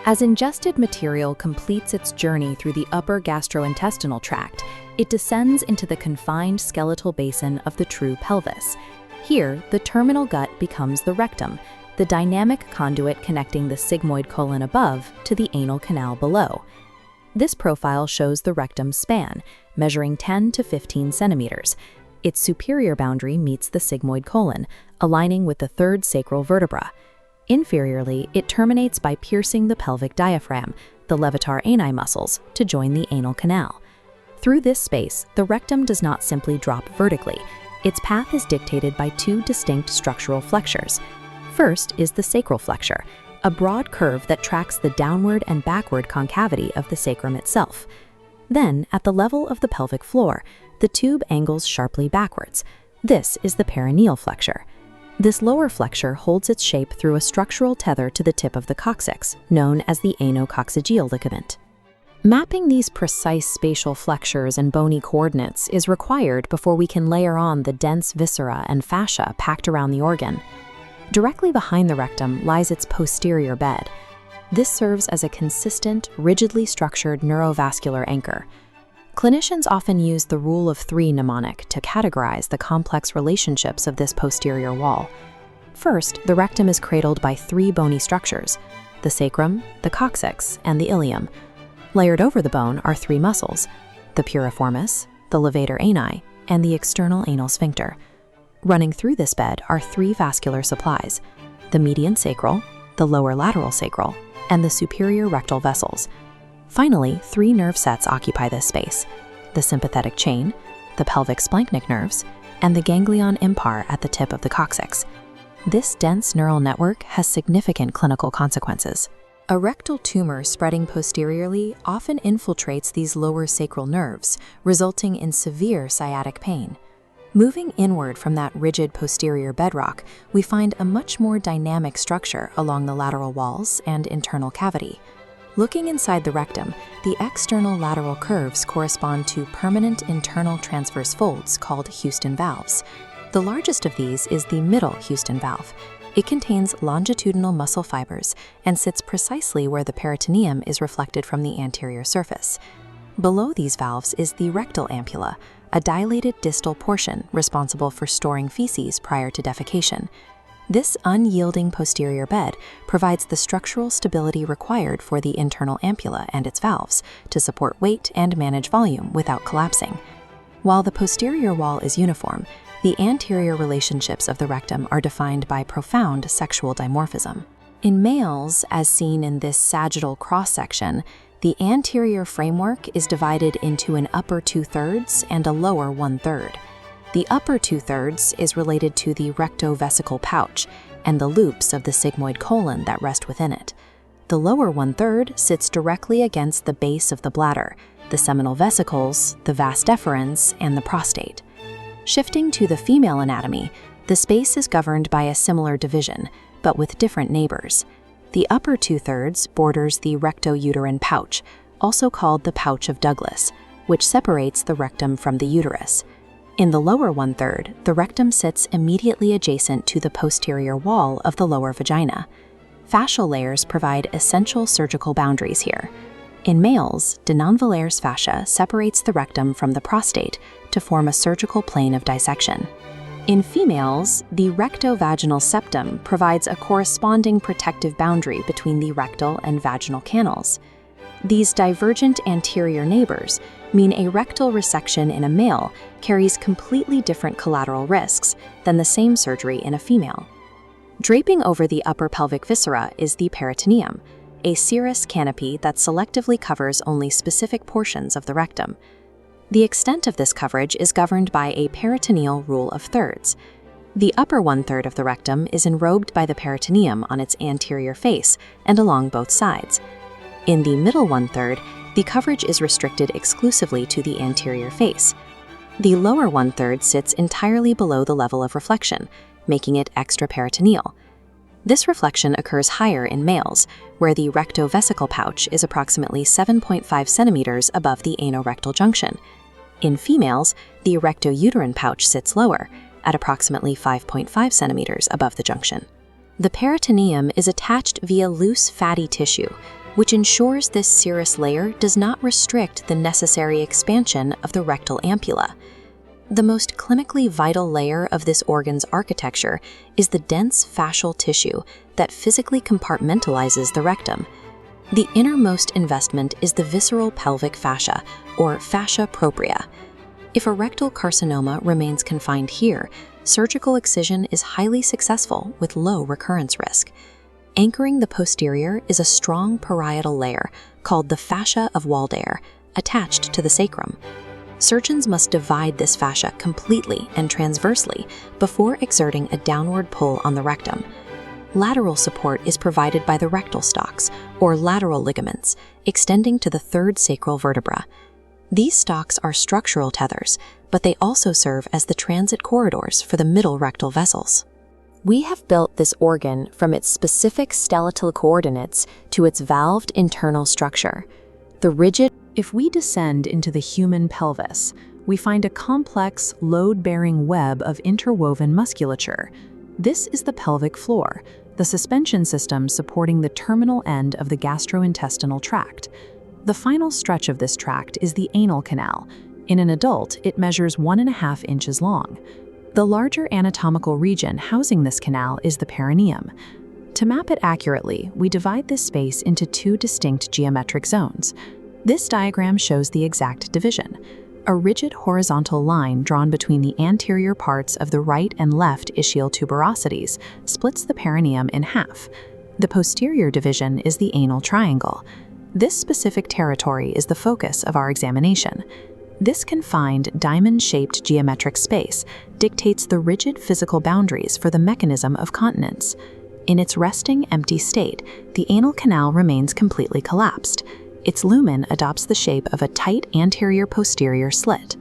As ingested material completes its journey through the upper gastrointestinal tract, it descends into the confined skeletal basin of the true pelvis. Here, the terminal gut becomes the rectum, the dynamic conduit connecting the sigmoid colon above to the anal canal below. This profile shows the rectum span, measuring 10 to 15 centimeters. Its superior boundary meets the sigmoid colon, aligning with the third sacral vertebra. Inferiorly, it terminates by piercing the pelvic diaphragm, the levator ani muscles, to join the anal canal. Through this space, the rectum does not simply drop vertically. Its path is dictated by two distinct structural flexures. First is the sacral flexure, a broad curve that tracks the downward and backward concavity of the sacrum itself. Then, at the level of the pelvic floor, the tube angles sharply backwards. This is the perineal flexure. This lower flexure holds its shape through a structural tether to the tip of the coccyx, known as the anococcygeal ligament. Mapping these precise spatial flexures and bony coordinates is required before we can layer on the dense viscera and fascia packed around the organ. Directly behind the rectum lies its posterior bed. This serves as a consistent, rigidly structured neurovascular anchor. Clinicians often use the rule of 3 mnemonic to categorize the complex relationships of this posterior wall. First, the rectum is cradled by 3 bony structures: the sacrum, the coccyx, and the ilium. Layered over the bone are 3 muscles: the piriformis, the levator ani, and the external anal sphincter. Running through this bed are 3 vascular supplies: the median sacral, the lower lateral sacral, and the superior rectal vessels. Finally, 3 nerve sets occupy this space: the sympathetic chain, the pelvic splanchnic nerves, and the ganglion impar at the tip of the coccyx. This dense neural network has significant clinical consequences. A rectal tumor spreading posteriorly often infiltrates these lower sacral nerves, resulting in severe sciatic pain. Moving inward from that rigid posterior bedrock, we find a much more dynamic structure along the lateral walls and internal cavity. Looking inside the rectum, the external lateral curves correspond to permanent internal transverse folds called Houston valves. The largest of these is the middle Houston valve. It contains longitudinal muscle fibers and sits precisely where the peritoneum is reflected from the anterior surface. Below these valves is the rectal ampulla, a dilated distal portion responsible for storing feces prior to defecation. This unyielding posterior bed provides the structural stability required for the internal ampulla and its valves to support weight and manage volume without collapsing. While the posterior wall is uniform, the anterior relationships of the rectum are defined by profound sexual dimorphism. In males, as seen in this sagittal cross-section, the anterior framework is divided into an upper 2/3 and a lower 1/3. The upper 2/3 is related to the rectovesical pouch and the loops of the sigmoid colon that rest within it. The lower 1/3 sits directly against the base of the bladder, the seminal vesicles, the vas deferens, and the prostate. Shifting to the female anatomy, the space is governed by a similar division, but with different neighbors. The upper 2/3 borders the rectouterine pouch, also called the pouch of Douglas, which separates the rectum from the uterus. In the lower 1/3, the rectum sits immediately adjacent to the posterior wall of the lower vagina. Fascial layers provide essential surgical boundaries here. In males, de Nonvalaire's fascia separates the rectum from the prostate to form a surgical plane of dissection. In females, the rectovaginal septum provides a corresponding protective boundary between the rectal and vaginal canals. These divergent anterior neighbors mean a rectal resection in a male carries completely different collateral risks than the same surgery in a female. Draping over the upper pelvic viscera is the peritoneum, a serous canopy that selectively covers only specific portions of the rectum. The extent of this coverage is governed by a peritoneal rule of thirds. The upper 1/3 of the rectum is enrobed by the peritoneum on its anterior face and along both sides. In the middle 1/3, the coverage is restricted exclusively to the anterior face. The lower 1/3 sits entirely below the level of reflection, making it extraperitoneal. This reflection occurs higher in males, where the rectovesical pouch is approximately 7.5 centimeters above the anorectal junction. In females, the rectouterine pouch sits lower, at approximately 5.5 centimeters above the junction. The peritoneum is attached via loose fatty tissue, which ensures this serous layer does not restrict the necessary expansion of the rectal ampulla. The most clinically vital layer of this organ's architecture is the dense fascial tissue that physically compartmentalizes the rectum. The innermost investment is the visceral pelvic fascia, or fascia propria. If a rectal carcinoma remains confined here, surgical excision is highly successful with low recurrence risk. Anchoring the posterior is a strong parietal layer called the Fascia of Waldeyer, attached to the sacrum. Surgeons must divide this fascia completely and transversely before exerting a downward pull on the rectum. Lateral support is provided by the rectal stalks, or lateral ligaments, extending to the third sacral vertebra. These stalks are structural tethers, but they also serve as the transit corridors for the middle rectal vessels. We have built this organ from its specific skeletal coordinates to its valved internal structure. If we descend into the human pelvis, we find a complex, load-bearing web of interwoven musculature. This is the pelvic floor, the suspension system supporting the terminal end of the gastrointestinal tract. The final stretch of this tract is the anal canal. In an adult, it measures 1.5 inches long. The larger anatomical region housing this canal is the perineum. To map it accurately, we divide this space into 2 distinct geometric zones. This diagram shows the exact division. A rigid horizontal line drawn between the anterior parts of the right and left ischial tuberosities splits the perineum in half. The posterior division is the anal triangle. This specific territory is the focus of our examination. This confined, diamond-shaped geometric space dictates the rigid physical boundaries for the mechanism of continence. In its resting, empty state, the anal canal remains completely collapsed. Its lumen adopts the shape of a tight anterior-posterior slit.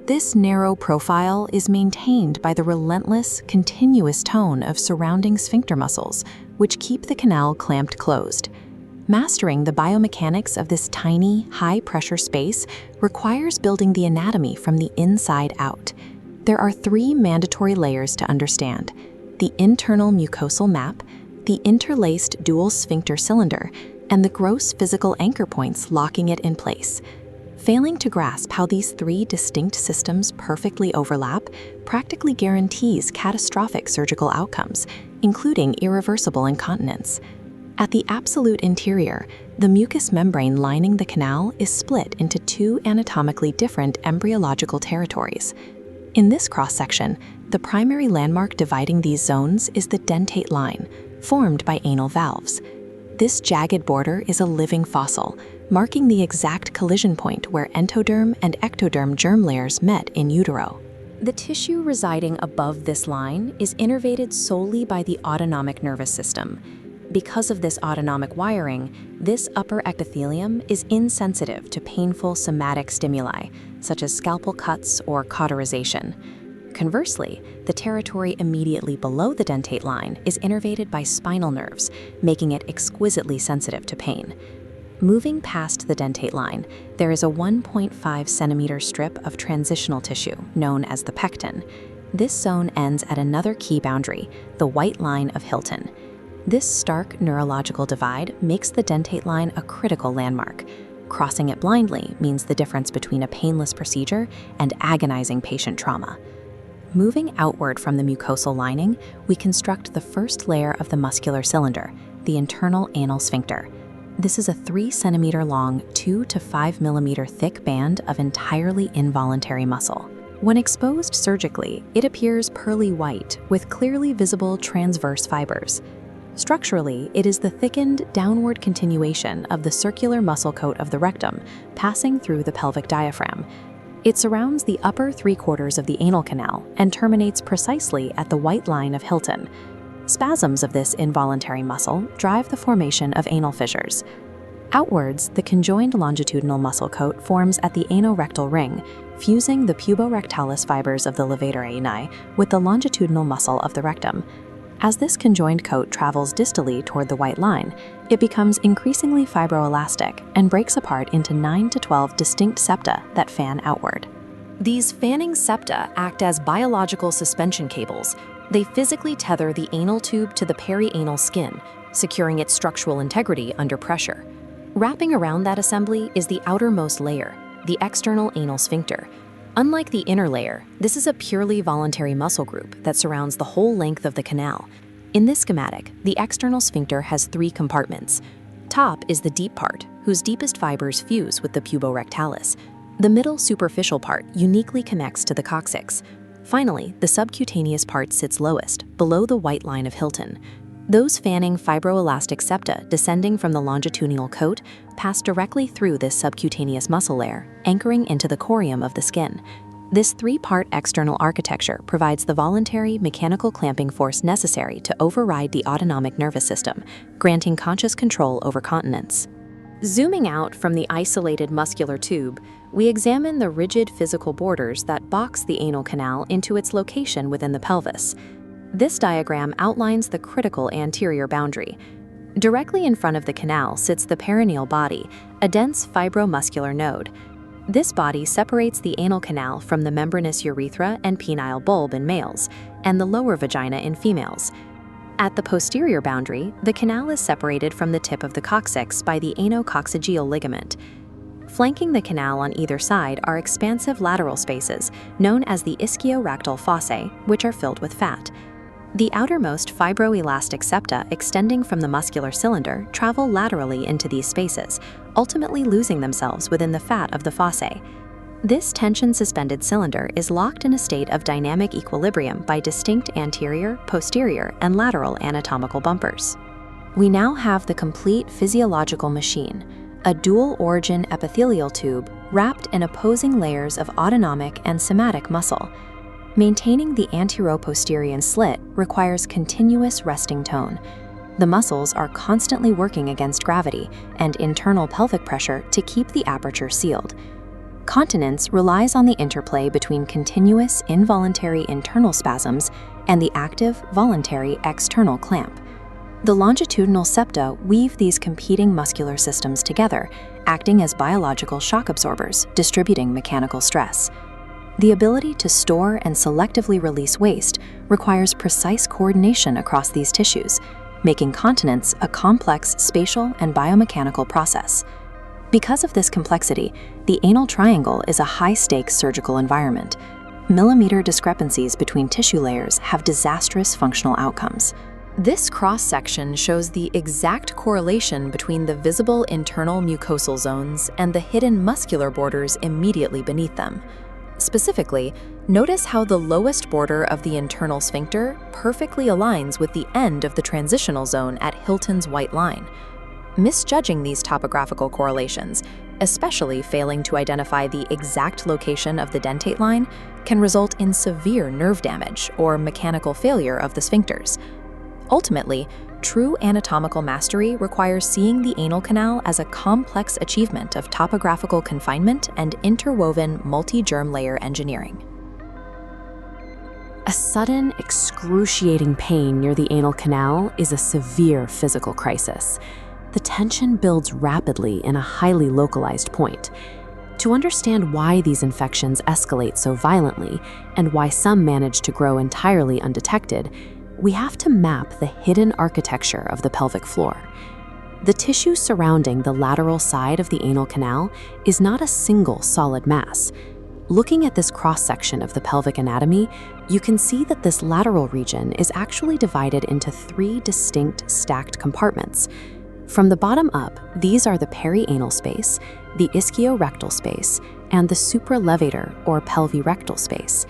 This narrow profile is maintained by the relentless, continuous tone of surrounding sphincter muscles, which keep the canal clamped closed. Mastering the biomechanics of this tiny, high-pressure space requires building the anatomy from the inside out. There are 3 mandatory layers to understand: the internal mucosal map, the interlaced dual sphincter cylinder, and the gross physical anchor points locking it in place. Failing to grasp how these 3 distinct systems perfectly overlap practically guarantees catastrophic surgical outcomes, including irreversible incontinence. At the absolute interior, the mucous membrane lining the canal is split into 2 anatomically different embryological territories. In this cross-section, the primary landmark dividing these zones is the dentate line, formed by anal valves. This jagged border is a living fossil, marking the exact collision point where entoderm and ectoderm germ layers met in utero. The tissue residing above this line is innervated solely by the autonomic nervous system. Because of this autonomic wiring, this upper epithelium is insensitive to painful somatic stimuli, such as scalpel cuts or cauterization. Conversely, the territory immediately below the dentate line is innervated by spinal nerves, making it exquisitely sensitive to pain. Moving past the dentate line, there is a 1.5 centimeter strip of transitional tissue, known as the pecten. This zone ends at another key boundary, the white line of Hilton. This stark neurological divide makes the dentate line a critical landmark. Crossing it blindly means the difference between a painless procedure and agonizing patient trauma. Moving outward from the mucosal lining, we construct the first layer of the muscular cylinder, the internal anal sphincter. This is a 3 centimeter long, 2 to 5 millimeter thick band of entirely involuntary muscle. When exposed surgically, it appears pearly white with clearly visible transverse fibers. Structurally, it is the thickened, downward continuation of the circular muscle coat of the rectum, passing through the pelvic diaphragm. It surrounds the upper 3/4 of the anal canal and terminates precisely at the white line of Hilton. Spasms of this involuntary muscle drive the formation of anal fissures. Outwards, the conjoined longitudinal muscle coat forms at the anorectal ring, fusing the puborectalis fibers of the levator ani with the longitudinal muscle of the rectum. As this conjoined coat travels distally toward the white line, it becomes increasingly fibroelastic and breaks apart into 9 to 12 distinct septa that fan outward. These fanning septa act as biological suspension cables. They physically tether the anal tube to the peri-anal skin, securing its structural integrity under pressure. Wrapping around that assembly is the outermost layer, the external anal sphincter. Unlike the inner layer, this is a purely voluntary muscle group that surrounds the whole length of the canal. In this schematic, the external sphincter has 3 compartments. Top is the deep part, whose deepest fibers fuse with the puborectalis. The middle superficial part uniquely connects to the coccyx. Finally, the subcutaneous part sits lowest, below the white line of Hilton. Those fanning fibroelastic septa descending from the longitudinal coat pass directly through this subcutaneous muscle layer, anchoring into the corium of the skin. This 3-part external architecture provides the voluntary mechanical clamping force necessary to override the autonomic nervous system, granting conscious control over continence. Zooming out from the isolated muscular tube, we examine the rigid physical borders that box the anal canal into its location within the pelvis. This diagram outlines the critical anterior boundary. Directly in front of the canal sits the perineal body, a dense fibromuscular node. This body separates the anal canal from the membranous urethra and penile bulb in males, and the lower vagina in females. At the posterior boundary, the canal is separated from the tip of the coccyx by the anococcygeal ligament. Flanking the canal on either side are expansive lateral spaces, known as the Ischiorectal fossae, which are filled with fat. The outermost fibroelastic septa extending from the muscular cylinder travel laterally into these spaces, ultimately losing themselves within the fat of the fossae. This tension-suspended cylinder is locked in a state of dynamic equilibrium by distinct anterior, posterior, and lateral anatomical bumpers. We now have the complete physiological machine, a dual-origin epithelial tube wrapped in opposing layers of autonomic and somatic muscle. Maintaining the antero-posterior slit requires continuous resting tone. The muscles are constantly working against gravity and internal pelvic pressure to keep the aperture sealed. Continence relies on the interplay between continuous involuntary internal spasms and the active voluntary external clamp. The longitudinal septa weave these competing muscular systems together, acting as biological shock absorbers, distributing mechanical stress. The ability to store and selectively release waste requires precise coordination across these tissues, making continence a complex spatial and biomechanical process. Because of this complexity, the anal triangle is a high-stakes surgical environment. Millimeter discrepancies between tissue layers have disastrous functional outcomes. This cross-section shows the exact correlation between the visible internal mucosal zones and the hidden muscular borders immediately beneath them. Specifically, notice how the lowest border of the internal sphincter perfectly aligns with the end of the transitional zone at Hilton's white line. Misjudging these topographical correlations, especially failing to identify the exact location of the dentate line, can result in severe nerve damage or mechanical failure of the sphincters. Ultimately, true anatomical mastery requires seeing the anal canal as a complex achievement of topographical confinement and interwoven multi-germ layer engineering. A sudden, excruciating pain near the anal canal is a severe physical crisis. The tension builds rapidly in a highly localized point. To understand why these infections escalate so violently and why some manage to grow entirely undetected, we have to map the hidden architecture of the pelvic floor. The tissue surrounding the lateral side of the anal canal is not a single solid mass. Looking at this cross-section of the pelvic anatomy, you can see that this lateral region is actually divided into 3 distinct stacked compartments. From the bottom up, these are the peri-anal space, the ischiorectal space, and the supralevator or pelvirectal space.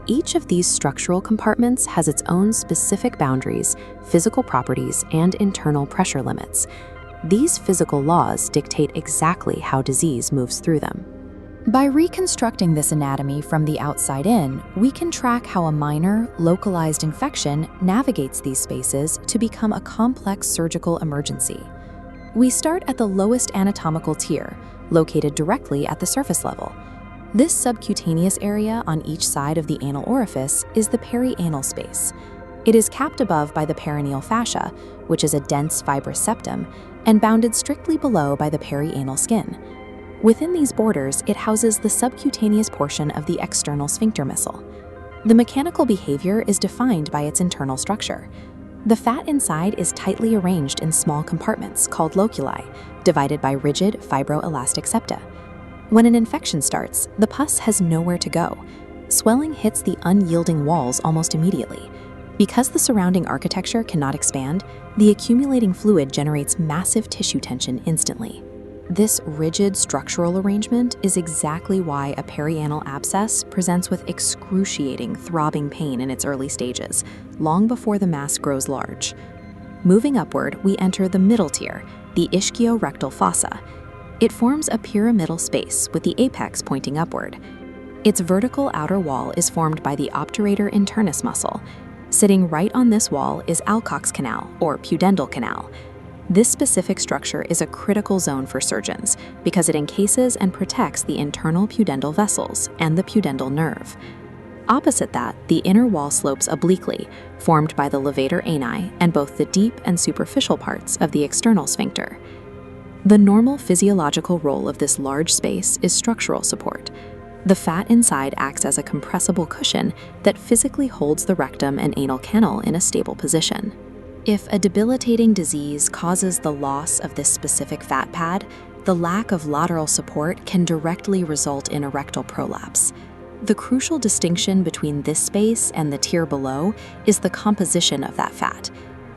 Each of these structural compartments has its own specific boundaries, physical properties, and internal pressure limits. These physical laws dictate exactly how disease moves through them. By reconstructing this anatomy from the outside in, we can track how a minor, localized infection navigates these spaces to become a complex surgical emergency. We start at the lowest anatomical tier, located directly at the surface level. This subcutaneous area on each side of the anal orifice is the peri-anal space. It is capped above by the perineal fascia, which is a dense fibrous septum, and bounded strictly below by the peri-anal skin. Within these borders, it houses the subcutaneous portion of the external sphincter muscle. The mechanical behavior is defined by its internal structure. The fat inside is tightly arranged in small compartments called loculi, divided by rigid fibroelastic septa. When an infection starts, the pus has nowhere to go. Swelling hits the unyielding walls almost immediately. Because the surrounding architecture cannot expand, the accumulating fluid generates massive tissue tension instantly. This rigid structural arrangement is exactly why a peri-anal abscess presents with excruciating, throbbing pain in its early stages, long before the mass grows large. Moving upward, we enter the middle tier, the Ischiorectal fossa. It forms a pyramidal space with the apex pointing upward. Its vertical outer wall is formed by the obturator internus muscle. Sitting right on this wall is Alcock's canal, or pudendal canal. This specific structure is a critical zone for surgeons because it encases and protects the internal pudendal vessels and the pudendal nerve. Opposite that, the inner wall slopes obliquely, formed by the levator ani and both the deep and superficial parts of the external sphincter. The normal physiological role of this large space is structural support. The fat inside acts as a compressible cushion that physically holds the rectum and anal canal in a stable position. If a debilitating disease causes the loss of this specific fat pad, the lack of lateral support can directly result in a rectal prolapse. The crucial distinction between this space and the tier below is the composition of that fat.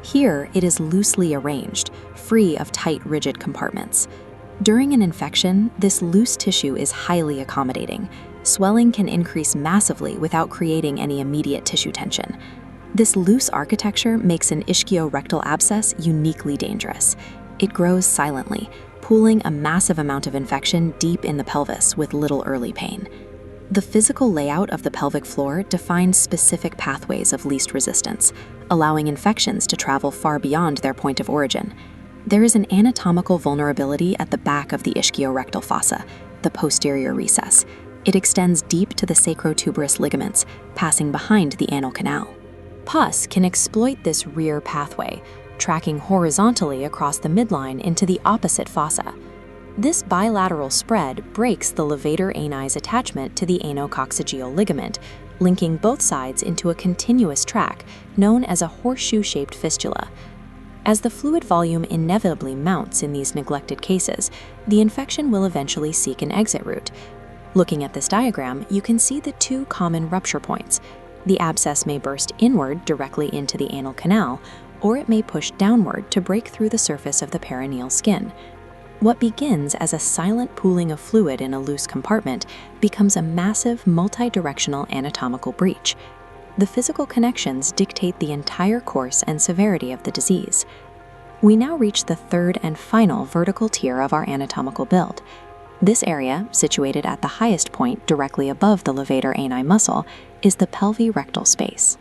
Here, it is loosely arranged, free of tight, rigid compartments. During an infection, this loose tissue is highly accommodating. Swelling can increase massively without creating any immediate tissue tension. This loose architecture makes an ischiorectal abscess uniquely dangerous. It grows silently, pooling a massive amount of infection deep in the pelvis with little early pain. The physical layout of the pelvic floor defines specific pathways of least resistance, allowing infections to travel far beyond their point of origin. There is an anatomical vulnerability at the back of the ischiorectal fossa, the posterior recess. It extends deep to the sacrotuberous ligaments, passing behind the anal canal. Pus can exploit this rear pathway, tracking horizontally across the midline into the opposite fossa. This bilateral spread breaks the levator ani's attachment to the anococcygeal ligament, linking both sides into a continuous track known as a horseshoe-shaped fistula. As the fluid volume inevitably mounts in these neglected cases, the infection will eventually seek an exit route. Looking at this diagram, you can see the two common rupture points. The abscess may burst inward directly into the anal canal, or it may push downward to break through the surface of the perineal skin. What begins as a silent pooling of fluid in a loose compartment becomes a massive, multi-directional anatomical breach. The physical connections dictate the entire course and severity of the disease. We now reach the third and final vertical tier of our anatomical build. This area, situated at the highest point directly above the levator ani muscle, is the pelvirectal space.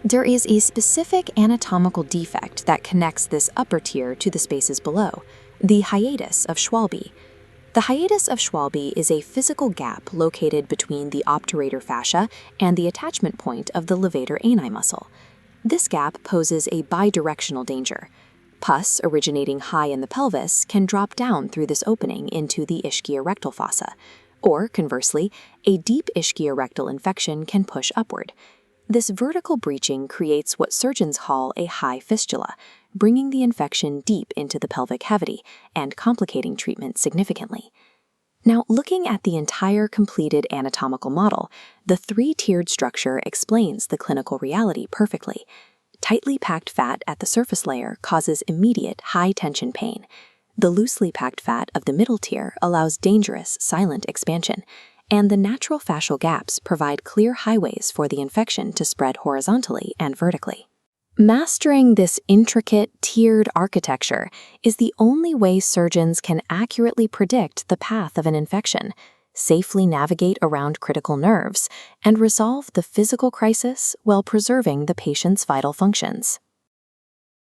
There is a specific anatomical defect that connects this upper tier to the spaces below, the hiatus of Schwalbe. The hiatus of Schwalbe is a physical gap located between the obturator fascia and the attachment point of the levator ani muscle. This gap poses a bidirectional danger. Pus originating high in the pelvis can drop down through this opening into the ischiorectal fossa, or conversely, a deep ischiorectal infection can push upward. This vertical breaching creates what surgeons call a high fistula, bringing the infection deep into the pelvic cavity and complicating treatment significantly. Now, looking at the entire completed anatomical model, the three-tiered structure explains the clinical reality perfectly. Tightly packed fat at the surface layer causes immediate high-tension pain. The loosely packed fat of the middle tier allows dangerous, silent expansion, and the natural fascial gaps provide clear highways for the infection to spread horizontally and vertically. Mastering this intricate, tiered architecture is the only way surgeons can accurately predict the path of an infection, safely navigate around critical nerves, and resolve the physical crisis while preserving the patient's vital functions.